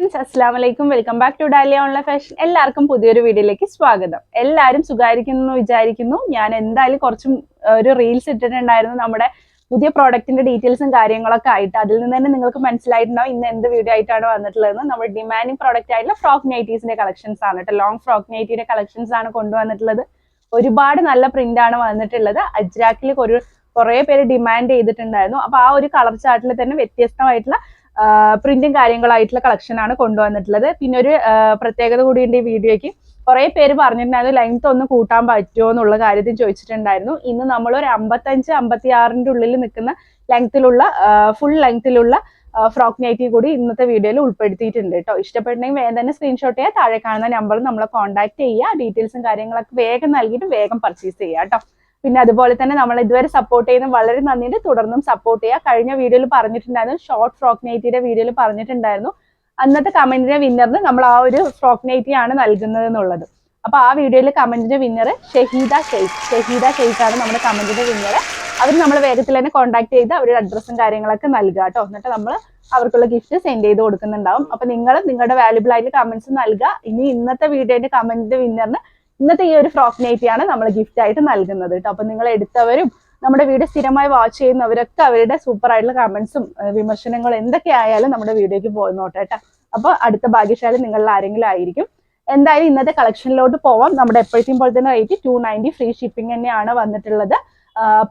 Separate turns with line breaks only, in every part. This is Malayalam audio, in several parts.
അസ്സലാമലൈക്കും, welcome back to Dahlia online fashion. എല്ലാവർക്കും പുതിയൊരു വീഡിയോയിലേക്ക് സ്വാഗതം. എല്ലാവരും സുഖമായിരിക്കുന്നു വിചാരിക്കുന്നു. ഞാൻ എന്തായാലും കുറച്ചും ഒരു റീൽസ് ഇട്ടിട്ടുണ്ടായിരുന്നു നമ്മുടെ പുതിയ പ്രോഡക്റ്റിന്റെ ഡീറ്റെയിൽസും കാര്യങ്ങളൊക്കെ ആയിട്ട്. അതിൽ നിന്ന് തന്നെ നിങ്ങൾക്ക് മനസ്സിലായിട്ടുണ്ടാവും ഇന്ന് എന്ത് വീഡിയോ ആയിട്ടാണ് വന്നിട്ടുള്ളതെന്ന്. നമ്മുടെ ഡിമാൻഡിങ് പ്രോഡക്റ്റ് ആയിട്ടുള്ള ഫ്രോക്ക് നൈറ്റീസിന്റെ കളക്ഷൻസ് ആണ് കേട്ടോ. ലോങ് ഫ്രോക്ക് നൈറ്റിയുടെ കളക്ഷൻസ് ആണ് കൊണ്ടുവന്നിട്ടുള്ളത്. ഒരുപാട് നല്ല പ്രിന്റ് ആണ് വന്നിട്ടുള്ളത്. അജ്രാക്കിൽ കുറെ പേര് ഡിമാൻഡ് ചെയ്തിട്ടുണ്ടായിരുന്നു. അപ്പൊ ആ ഒരു കളർ ചാർട്ടിൽ തന്നെ വ്യത്യസ്തമായിട്ടുള്ള പ്രിന്റും കാര്യങ്ങളായിട്ടുള്ള കളക്ഷൻ ആണ് കൊണ്ടുവന്നിട്ടുള്ളത്. പിന്നെ ഒരു പ്രത്യേകത കൂടിയുണ്ട് ഈ വീഡിയോയ്ക്ക്. കുറെ പേര് പറഞ്ഞിട്ടുണ്ടായിരുന്നു ലെങ്ത് ഒന്ന് കൂട്ടാൻ പറ്റുമോ എന്നുള്ള കാര്യത്തിൽ ചോദിച്ചിട്ടുണ്ടായിരുന്നു. ഇന്ന് നമ്മൾ ഒരു 55-56 ഉള്ളിൽ നിൽക്കുന്ന ലെങ്ത്തിലുള്ള ഫുൾ ലെങ്ത്തിലുള്ള ഫ്രോക്ക് നൈറ്റി കൂടി ഇന്നത്തെ വീഡിയോയിൽ ഉൾപ്പെടുത്തിയിട്ടുണ്ട് കേട്ടോ. ഇഷ്ടപ്പെട്ടുണ്ടെങ്കിൽ വേഗം തന്നെ സ്ക്രീൻഷോട്ട് ചെയ്യുക. താഴെ കാണുന്ന നമ്പറിൽ നമ്മളെ കോൺടാക്ട് ചെയ്യുക. ഡീറ്റെയിൽസും കാര്യങ്ങളൊക്കെ വേഗം നൽകിയിട്ട് വേഗം പർച്ചേസ് ചെയ്യുക കേട്ടോ. പിന്നെ അതുപോലെ തന്നെ നമ്മൾ ഇതുവരെ സപ്പോർട്ട് ചെയ്യുന്ന വളരെ നന്ദിയുണ്ട്. തുടർന്നും സപ്പോർട്ട് ചെയ്യുക. കഴിഞ്ഞ വീഡിയോയിൽ പറഞ്ഞിട്ടുണ്ടായിരുന്നു, ഷോർട്ട് ഫ്രോക്ക് നൈറ്റിയുടെ വീഡിയോയിൽ പറഞ്ഞിട്ടുണ്ടായിരുന്നു അന്നത്തെ കമന്റിന്റെ വിന്നറിന് നമ്മൾ ആ ഒരു ഫ്രോക്ക് നൈറ്റി ആണ് നൽകുന്നത് എന്നുള്ളത്. അപ്പൊ ആ വീഡിയോയിൽ കമന്റിന്റെ വിന്നർ ഷഹീദ ഷെയ്ഖ് ആണ് നമ്മുടെ കമന്റിന്റെ വിന്നർ. അവർ നമ്മൾ വേഗത്തിൽ തന്നെ കോൺടാക്ട് ചെയ്ത് അവരുടെ അഡ്രസ്സും കാര്യങ്ങളൊക്കെ നൽകുക കേട്ടോ. എന്നിട്ട് നമ്മൾ അവർക്കുള്ള ഗിഫ്റ്റ് സെൻഡ് ചെയ്ത് കൊടുക്കുന്നുണ്ടാവും. അപ്പൊ നിങ്ങൾ നിങ്ങളുടെ വാല്യുബിൾ ആയിട്ട് കമന്റ്സ് നൽകുക. ഇനി ഇന്നത്തെ വീഡിയോയുടെ കമന്റിന്റെ വിന്നറിന് ഇന്നത്തെ ഈ ഒരു ഫ്രോക്ക് നൈറ്റിയാണ് നമ്മൾ ഗിഫ്റ്റ് ആയിട്ട് നൽകുന്നത് കേട്ടോ. അപ്പൊ നിങ്ങൾ എടുത്തവരും നമ്മുടെ വീഡിയോ സ്ഥിരമായി വാച്ച് ചെയ്യുന്നവരൊക്കെ അവരുടെ സൂപ്പർ ആയിട്ടുള്ള കമന്റ്സും വിമർശനങ്ങളും എന്തൊക്കെ ആയാലും നമ്മുടെ വീഡിയോയ്ക്ക് പോയി നോട്ടെ കേട്ടോ. അപ്പൊ അടുത്ത ഭാഗ്യശാലി നിങ്ങളിൽ ആരെങ്കിലും ആയിരിക്കും. എന്തായാലും ഇന്നത്തെ കളക്ഷനിലോട്ട് പോവാം. നമ്മുടെ എപ്പോഴത്തെയും പോലെ തന്നെ റേറ്റ് 290 ഫ്രീ ഷിപ്പിംഗ് തന്നെയാണ് വന്നിട്ടുള്ളത്.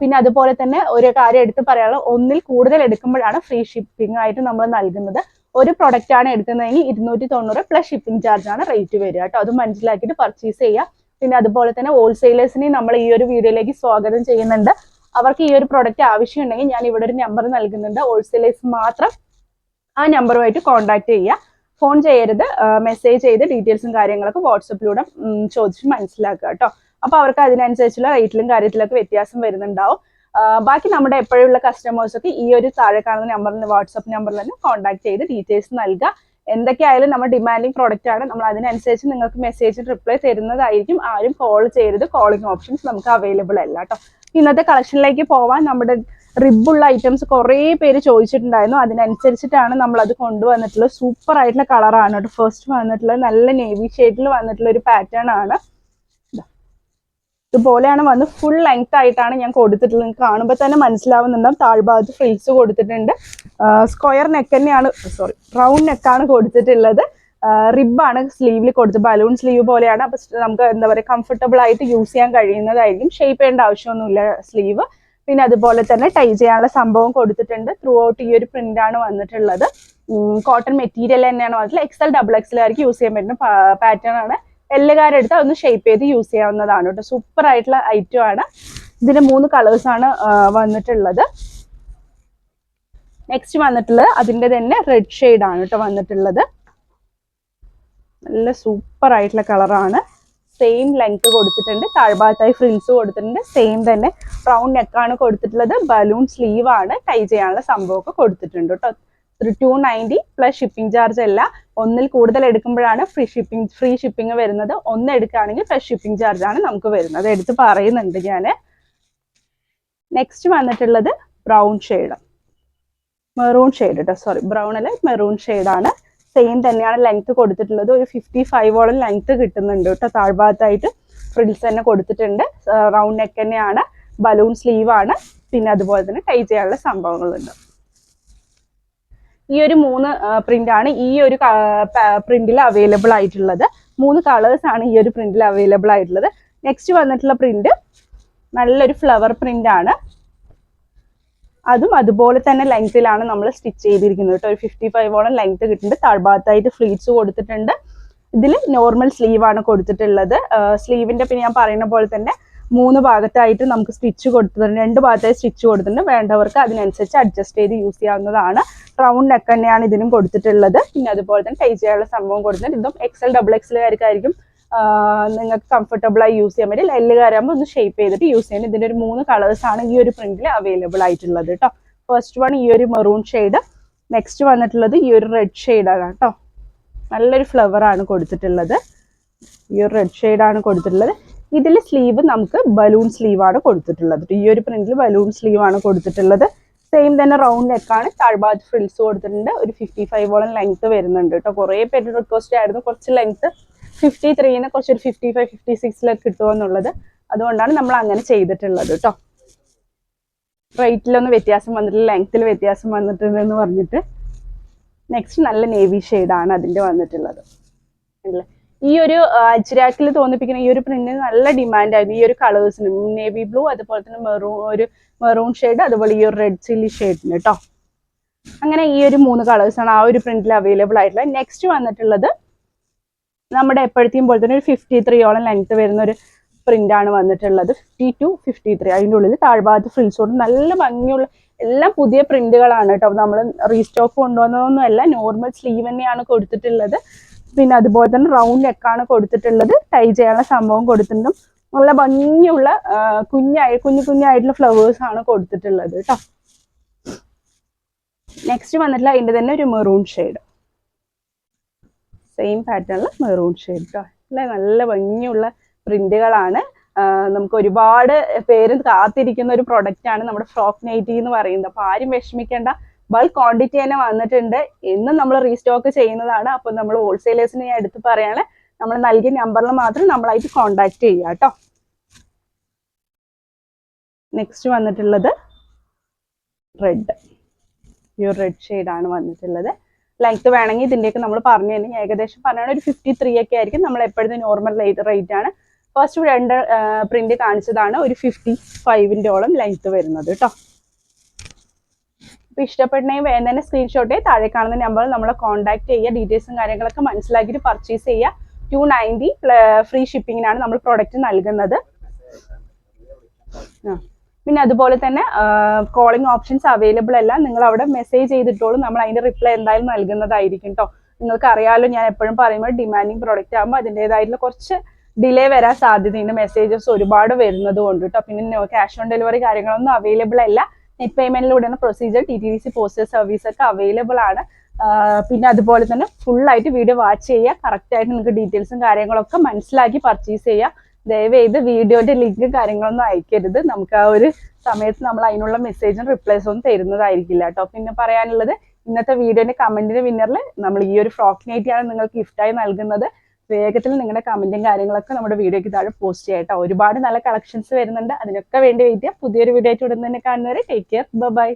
പിന്നെ അതുപോലെ തന്നെ ഒരു കാര്യം എടുത്ത് പറയാനുള്ളത്, ഒന്നിൽ കൂടുതൽ എടുക്കുമ്പോഴാണ് ഫ്രീ ഷിപ്പിംഗ് ആയിട്ട് നമ്മൾ നൽകുന്നത്. ഒരു പ്രൊഡക്റ്റ് ആണ് എടുക്കുന്നതെങ്കിൽ 290 പ്ലസ് ഷിപ്പിംഗ് ചാർജ് ആണ് റേറ്റ് വരിക കേട്ടോ. അത് മനസ്സിലാക്കിയിട്ട് പർച്ചേസ് ചെയ്യുക. പിന്നെ അതുപോലെ തന്നെ ഹോൾസെയിലേഴ്സിനെ നമ്മൾ ഈ ഒരു വീഡിയോയിലേക്ക് സ്വാഗതം ചെയ്യുന്നുണ്ട്. അവർക്ക് ഈ ഒരു പ്രൊഡക്റ്റ് ആവശ്യമുണ്ടെങ്കിൽ ഞാൻ ഇവിടെ ഒരു നമ്പർ നൽകുന്നുണ്ട്. ഹോൾസെയിലേഴ്സ് മാത്രം ആ നമ്പറുമായിട്ട് കോൺടാക്ട് ചെയ്യുക. ഫോൺ ചെയ്യരുത്, മെസ്സേജ് ചെയ്ത് ഡീറ്റെയിൽസും കാര്യങ്ങളൊക്കെ വാട്സപ്പിലൂടെ ചോദിച്ച് മനസ്സിലാക്കുക കേട്ടോ. അപ്പൊ അവർക്ക് അതിനനുസരിച്ചുള്ള റേറ്റിലും കാര്യത്തിലൊക്കെ വ്യത്യാസം വരുന്നുണ്ടാവും. ബാക്കി നമ്മുടെ എപ്പോഴുള്ള കസ്റ്റമേഴ്സൊക്കെ ഈ ഒരു താഴെ കാണുന്ന നമ്പറിൽ വാട്സപ്പ് നമ്പറിൽ തന്നെ കോൺടാക്ട് ചെയ്ത് ഡീറ്റെയിൽസ് നൽകുക. എന്തൊക്കെയായാലും നമ്മൾ ഡിമാൻഡിങ് പ്രോഡക്റ്റ് ആണ്. നമ്മൾ അതിനനുസരിച്ച് നിങ്ങൾക്ക് മെസ്സേജ് റിപ്ലൈ തരുന്നതായിരിക്കും. ആരും കോൾ ചെയ്യരുത്. കോളിംഗ് ഓപ്ഷൻസ് നമുക്ക് അവൈലബിൾ അല്ല കേട്ടോ. ഇന്നത്തെ കളക്ഷനിലേക്ക് പോവാൻ നമ്മുടെ റിബുള്ള ഐറ്റംസ് കുറേ പേര് ചോദിച്ചിട്ടുണ്ടായിരുന്നു. അതിനനുസരിച്ചിട്ടാണ് നമ്മൾ അത് കൊണ്ടുവന്നിട്ടുള്ളത്. സൂപ്പർ ആയിട്ടുള്ള കളറാണ് കേട്ടോ. ഫസ്റ്റ് വന്നിട്ടുള്ളത് നല്ല നേവി ഷെയ്ഡിൽ വന്നിട്ടുള്ള ഒരു പാറ്റേൺ ആണ്. ഇതുപോലെയാണ് വന്ന് ഫുൾ ലെങ്ത് ആയിട്ടാണ് ഞാൻ കൊടുത്തിട്ടുള്ളത്. നിങ്ങൾക്ക് കാണുമ്പോൾ തന്നെ മനസ്സിലാവുന്നുണ്ടാവും. താഴ്ഭാഗത്ത് ഫ്രിൽസ് കൊടുത്തിട്ടുണ്ട്. സ്ക്വയർ നെക്ക് തന്നെയാണ്, റൗണ്ട് നെക്കാണ് കൊടുത്തിട്ടുള്ളത്. റിബാണ് സ്ലീവിൽ കൊടുത്തത്. ബലൂൺ സ്ലീവ് പോലെയാണ്. അപ്പൊ നമുക്ക് എന്താ പറയുക, കംഫർട്ടബിൾ ആയിട്ട് യൂസ് ചെയ്യാൻ കഴിയുന്നതായിരിക്കും. ഷേപ്പ് ചെയ്യേണ്ട ആവശ്യമൊന്നുമില്ല സ്ലീവ്. പിന്നെ അതുപോലെ തന്നെ ടൈ ചെയ്യാനുള്ള സംഭവം കൊടുത്തിട്ടുണ്ട്. ത്രൂ ഔട്ട് ഈ ഒരു പ്രിന്റ് ആണ് വന്നിട്ടുള്ളത്. കോട്ടൺ മെറ്റീരിയൽ തന്നെയാണ് വന്നിട്ടുള്ളത്. XL XXL ആയിരിക്കും യൂസ് ചെയ്യാൻ പറ്റുന്ന പാറ്റേൺ ആണ്. എല്ലാവരെടുത്ത് ഒന്ന് ഷേപ്പ് ചെയ്ത് യൂസ് ചെയ്യാവുന്നതാണ് കേട്ടോ. സൂപ്പർ ആയിട്ടുള്ള ഐറ്റം ആണ്. ഇതിന് 3 കളേഴ്സ് ആണ് വന്നിട്ടുള്ളത്. നെക്സ്റ്റ് വന്നിട്ടുള്ളത് അതിന്റെ തന്നെ റെഡ് ഷെയ്ഡ് ആണ് കേട്ടോ വന്നിട്ടുള്ളത്. നല്ല സൂപ്പർ ആയിട്ടുള്ള കളറാണ്. സെയിം ലെങ്ത് കൊടുത്തിട്ടുണ്ട്. താഴ്ഭാഗത്തായി ഫ്രിൽസ് കൊടുത്തിട്ടുണ്ട്. സെയിം തന്നെ റൗണ്ട് നെക്കാണ് കൊടുത്തിട്ടുള്ളത്. ബലൂൺ സ്ലീവ് ആണ്. ടൈ ചെയ്യാനുള്ള സംഭവമൊക്കെ കൊടുത്തിട്ടുണ്ട് കേട്ടോ. 290 പ്ലസ് ഷിപ്പിംഗ് ചാർജ് അല്ല. ഒന്നിൽ കൂടുതൽ എടുക്കുമ്പോഴാണ് ഫ്രീ ഷിപ്പിംഗ് വരുന്നത്. ഒന്ന് എടുക്കുകയാണെങ്കിൽ പ്ലസ് ഷിപ്പിംഗ് ചാർജ് ആണ് നമുക്ക് വരുന്നത്. എടുത്ത് പറയുന്നുണ്ട് ഞാൻ. നെക്സ്റ്റ് വന്നിട്ടുള്ളത് ബ്രൗൺ ഷെയ്ഡ്, മെറൂൺ ഷെയ്ഡ് കേട്ടോ. ബ്രൗൺ അല്ല, മെറൂൺ ഷെയ്ഡാണ്. സെയിം തന്നെയാണ് ലെങ്ത് കൊടുത്തിട്ടുള്ളത്. ഒരു 55ഓളം ലെങ്ത് കിട്ടുന്നുണ്ട് കേട്ടോ. താഴ്ഭാഗത്തായിട്ട് ഫ്രിൽസ് തന്നെ കൊടുത്തിട്ടുണ്ട്. റൗണ്ട് നെക്ക് തന്നെയാണ്. ബലൂൺ സ്ലീവ് ആണ്. പിന്നെ അതുപോലെ തന്നെ ടൈ ചെയ്യാനുള്ള സംഭവങ്ങളുണ്ട്. ഈ ഒരു 3 പ്രിന്റ് ആണ് ഈ ഒരു പ്രിന്റിൽ അവൈലബിൾ ആയിട്ടുള്ളത്. 3 കളേഴ്സ് ആണ് ഈ ഒരു പ്രിന്റിൽ അവൈലബിൾ ആയിട്ടുള്ളത്. നെക്സ്റ്റ് വന്നിട്ടുള്ള പ്രിന്റ് നല്ലൊരു ഫ്ലവർ പ്രിന്റ് ആണ്. അതും അതുപോലെ തന്നെ ലെങ്ത്തിലാണ് നമ്മൾ സ്റ്റിച്ച് ചെയ്തിരിക്കുന്നത് കേട്ടോ. ഒരു 55ഓളം ലെങ്ത് കിട്ടുന്നുണ്ട്. താഴ്ഭാഗത്തായിട്ട് ഫ്ലീറ്റ്സ് കൊടുത്തിട്ടുണ്ട്. ഇതിൽ നോർമൽ സ്ലീവ് ആണ് കൊടുത്തിട്ടുള്ളത്. സ്ലീവിന്റെ പിന്നെ ഞാൻ പറയുന്ന പോലെ തന്നെ 3 ഭാഗത്തായിട്ട് നമുക്ക് സ്റ്റിച്ച് കൊടുത്തിട്ടുണ്ട്. 2 ഭാഗത്തായി സ്റ്റിച്ച് കൊടുത്തിട്ടുണ്ട്. വേണ്ടവർക്ക് അതിനനുസരിച്ച് അഡ്ജസ്റ്റ് ചെയ്ത് യൂസ് ചെയ്യാവുന്നതാണ്. റൗണ്ട് നെക്ക് തന്നെയാണ് ഇതിനും കൊടുത്തിട്ടുള്ളത്. പിന്നെ അതുപോലെ തന്നെ ടൈ ചെയ്യാനുള്ള സംഭവം കൊടുത്തിട്ടുണ്ട്. ഇതും XL XXL ആയിരിക്കും നിങ്ങൾക്ക് കംഫർട്ടബിൾ ആയി യൂസ് ചെയ്യാൻ പറ്റും. എല്ലാവരാകുമ്പോൾ ഒന്ന് ഷേപ്പ് ചെയ്തിട്ട് യൂസ് ചെയ്യാൻ. ഇതിന്റെ ഒരു 3 കളേഴ്സ് ആണ് ഈ ഒരു പ്രിന്റിൽ അവൈലബിൾ ആയിട്ടുള്ളത് കേട്ടോ. ഫസ്റ്റ് വൺ ഈ ഒരു മെറൂൺ ഷെയ്ഡ്. നെക്സ്റ്റ് വന്നിട്ടുള്ളത് ഈ ഒരു റെഡ് ഷെയ്ഡാണ് കേട്ടോ. നല്ലൊരു ഫ്ലവർ ആണ് കൊടുത്തിട്ടുള്ളത്. ഈ ഒരു റെഡ് ഷെയ്ഡാണ് കൊടുത്തിട്ടുള്ളത്. ഇതിൽ സ്ലീവ് നമുക്ക് ബലൂൺ സ്ലീവ് ആണ് കൊടുത്തിട്ടുള്ളത്. ഈ ഒരു പ്രിന്റിൽ ബലൂൺ സ്ലീവ് ആണ് കൊടുത്തിട്ടുള്ളത്. സെയിം തന്നെ റൗണ്ട് നെക്കാണ്, താഴ്ഭാഗത്ത് ഫ്രിൽസ് കൊടുത്തിട്ടുണ്ട്. ഒരു 55ഓളം ലെങ്ത് വരുന്നുണ്ട് കേട്ടോ. കുറേ പേര് റിക്വസ്റ്റ് ആയിരുന്നു കുറച്ച് ലെങ്ത് 53ന്ന് കുറച്ചൊരു 55-56 കിട്ടുമോ എന്നുള്ളത്. അതുകൊണ്ടാണ് നമ്മൾ അങ്ങനെ ചെയ്തിട്ടുള്ളത് കേട്ടോ. റേറ്റിലൊന്നും വ്യത്യാസം വന്നിട്ടില്ല, ലെങ്ത്തിൽ വ്യത്യാസം വന്നിട്ടുണ്ട് എന്ന് പറഞ്ഞിട്ട്. നെക്സ്റ്റ് നല്ല നേവി ഷെയ്ഡാണ് അതിൻ്റെ വന്നിട്ടുള്ളത്. ഈ ഒരു അജ്രാക്കിൽ തോന്നിപ്പിക്കുന്ന ഈ ഒരു പ്രിന്റിന് നല്ല ഡിമാൻഡ് ആയിരുന്നു. ഈ ഒരു കളേഴ്സിന് നേവി ബ്ലൂ, അതുപോലെ തന്നെ മെറൂൺ ഷെയ്ഡ്, അതുപോലെ ഈ ഒരു റെഡ് ചില്ലി ഷെയ്ഡിന് കേട്ടോ. അങ്ങനെ ഈ ഒരു 3 കളേഴ്സാണ് ആ ഒരു പ്രിന്റിൽ അവൈലബിൾ ആയിട്ടുള്ളത്. നെക്സ്റ്റ് വന്നിട്ടുള്ളത് നമ്മുടെ എപ്പോഴത്തെയും പോലെ തന്നെ ഒരു 53ഓളം ലെങ്ത് വരുന്ന ഒരു പ്രിന്റാണ് വന്നിട്ടുള്ളത്. 50 to 53. അതിൻ്റെ ഉള്ളിൽ താഴ്ഭാഗത്ത് ഫ്രിൽസോട് നല്ല ഭംഗിയുള്ള എല്ലാം പുതിയ പ്രിന്റുകളാണ് കേട്ടോ. നമ്മൾ റീസ്റ്റോക്ക് കൊണ്ടുവന്നതൊന്നും അല്ല, നോർമൽ സ്ലീവ് തന്നെയാണ് കൊടുത്തിട്ടുള്ളത്. പിന്നെ അതുപോലെ തന്നെ റൗണ്ട് നെക്കാണ് കൊടുത്തിട്ടുള്ളത്. ടൈ ചെയ്യാനുള്ള സംഭവം കൊടുത്തിട്ടുണ്ടും നല്ല ഭംഗിയുള്ള കുഞ്ഞായിട്ടുള്ള ഫ്ലവേഴ്സ് ആണ് കൊടുത്തിട്ടുള്ളത് കേട്ടോ. നെക്സ്റ്റ് വന്നിട്ടുള്ള അതിൻ്റെ തന്നെ ഒരു മെറൂൺ ഷെയ്ഡ്, സെയിം പാറ്റേണിൽ മെറൂൺ ഷെയ്ഡ് കേട്ടോ. അല്ലെ നല്ല ഭംഗിയുള്ള പ്രിന്റുകളാണ്. നമുക്ക് ഒരുപാട് പേര് കാത്തിരിക്കുന്ന ഒരു പ്രൊഡക്റ്റ് ആണ് നമ്മുടെ ഫ്രോക്ക് നൈറ്റി എന്ന് പറയുന്നത്. അപ്പോൾ ആരും വിഷമിക്കേണ്ട, ബൾക്ക് ക്വാണ്ടിറ്റി തന്നെ വന്നിട്ടുണ്ട്. എന്നും നമ്മൾ റീസ്റ്റോക്ക് ചെയ്യുന്നതാണ്. അപ്പോൾ നമ്മൾ ഹോൾസെയിലേഴ്സിന് ഞാൻ എടുത്ത് പറയാണ്, നമ്മൾ നൽകിയ നമ്പറിൽ മാത്രം നമ്മളായിട്ട് കോണ്ടാക്ട് ചെയ്യുക കേട്ടോ. നെക്സ്റ്റ് വന്നിട്ടുള്ളത് റെഡ്, ഈ റെഡ് ഷെയ്ഡാണ് വന്നിട്ടുള്ളത്. ലെങ്ത് വേണമെങ്കിൽ ഇതിൻ്റെയൊക്കെ നമ്മൾ പറഞ്ഞു തന്നെ ഏകദേശം പറഞ്ഞാൽ ഒരു 53 ഒക്കെ ആയിരിക്കും. നമ്മൾ എപ്പോഴത്തെ നോർമൽ റേറ്റ് ആണ്. ഫസ്റ്റ് 2 പ്രിന്റ് കാണിച്ചതാണ് ഒരു 55ഓളം ലെങ്ത് വരുന്നത് കേട്ടോ. അപ്പോൾ ഇഷ്ടപ്പെടണമെങ്കിൽ വേഗം തന്നെ സ്ക്രീൻഷോട്ട് താഴെ കാണുന്ന നമ്പറിൽ നമ്മളെ കോൺടാക്ട് ചെയ്യുക. ഡീറ്റെയിൽസും കാര്യങ്ങളൊക്കെ മനസ്സിലാക്കിയിട്ട് പർച്ചേസ് ചെയ്യുക. 290 ഫ്രീ ഷിപ്പിങ്ങിനാണ് നമ്മൾ പ്രൊഡക്റ്റ് നൽകുന്നത്. പിന്നെ അതുപോലെ തന്നെ കോളിംഗ് ഓപ്ഷൻസ് അവൈലബിൾ അല്ല. നിങ്ങൾ അവിടെ മെസ്സേജ് ചെയ്തിട്ടോളും, നമ്മൾ അതിൻ്റെ റിപ്ലൈ എന്തായാലും നൽകുന്നതായിരിക്കും കേട്ടോ. നിങ്ങൾക്ക് അറിയാമല്ലോ, ഞാൻ എപ്പോഴും പറയുമ്പോൾ ഡിമാൻഡിങ് പ്രൊഡക്റ്റ് ആകുമ്പോൾ അതിൻ്റെതായിട്ടുള്ള കുറച്ച് ഡിലേ വരാൻ സാധ്യതയുണ്ട്, മെസ്സേജസ് ഒരുപാട് വരുന്നത് കൊണ്ട് കേട്ടോ. പിന്നെ ക്യാഷ് ഓൺ ഡെലിവറി കാര്യങ്ങളൊന്നും അവൈലബിൾ അല്ല. നെറ്റ് പേയ്മെന്റിലൂടെയാണ് പ്രൊസീജിയർ. TTDC പോസ്റ്റൽ സർവീസ് ഒക്കെ അവൈലബിൾ ആണ്. പിന്നെ അതുപോലെ തന്നെ ഫുള്ളായിട്ട് വീഡിയോ വാച്ച് ചെയ്യുക. കറക്റ്റായിട്ട് നിങ്ങൾക്ക് ഡീറ്റെയിൽസും കാര്യങ്ങളൊക്കെ മനസ്സിലാക്കി പർച്ചേസ് ചെയ്യുക. ദയവേത് വീഡിയോന്റെ ലിങ്കും കാര്യങ്ങളൊന്നും അയക്കരുത്. നമുക്ക് ആ ഒരു സമയത്ത് നമ്മൾ അതിനുള്ള മെസ്സേജും റിപ്ലൈസും ഒന്നും തരുന്നതായിരിക്കില്ല കേട്ടോ. പിന്നെ പറയാനുള്ളത്, ഇന്നത്തെ വീഡിയോന്റെ കമന്റിന്റെ വിന്നറിൽ നമ്മൾ ഈ ഒരു ഫ്രോക്ക് നൈറ്റിയാണ് നിങ്ങൾക്ക് ഗിഫ്റ്റായി നൽകുന്നത്. വേഗത്തിൽ നിങ്ങളുടെ കമന്റും കാര്യങ്ങളൊക്കെ നമ്മുടെ വീഡിയോയ്ക്ക് താഴെ പോസ്റ്റ് ചെയ്യാം കേട്ടോ. ഒരുപാട് നല്ല കളക്ഷൻസ് വരുന്നുണ്ട്. അതിനൊക്കെ വേണ്ടി വെയിറ്റ് ചെയ്യാം. പുതിയൊരു വീഡിയോ ആയിട്ട് ഉടൻ തന്നെ കാണുന്നവരെ ടേക്ക് കെയർ, ബൈ.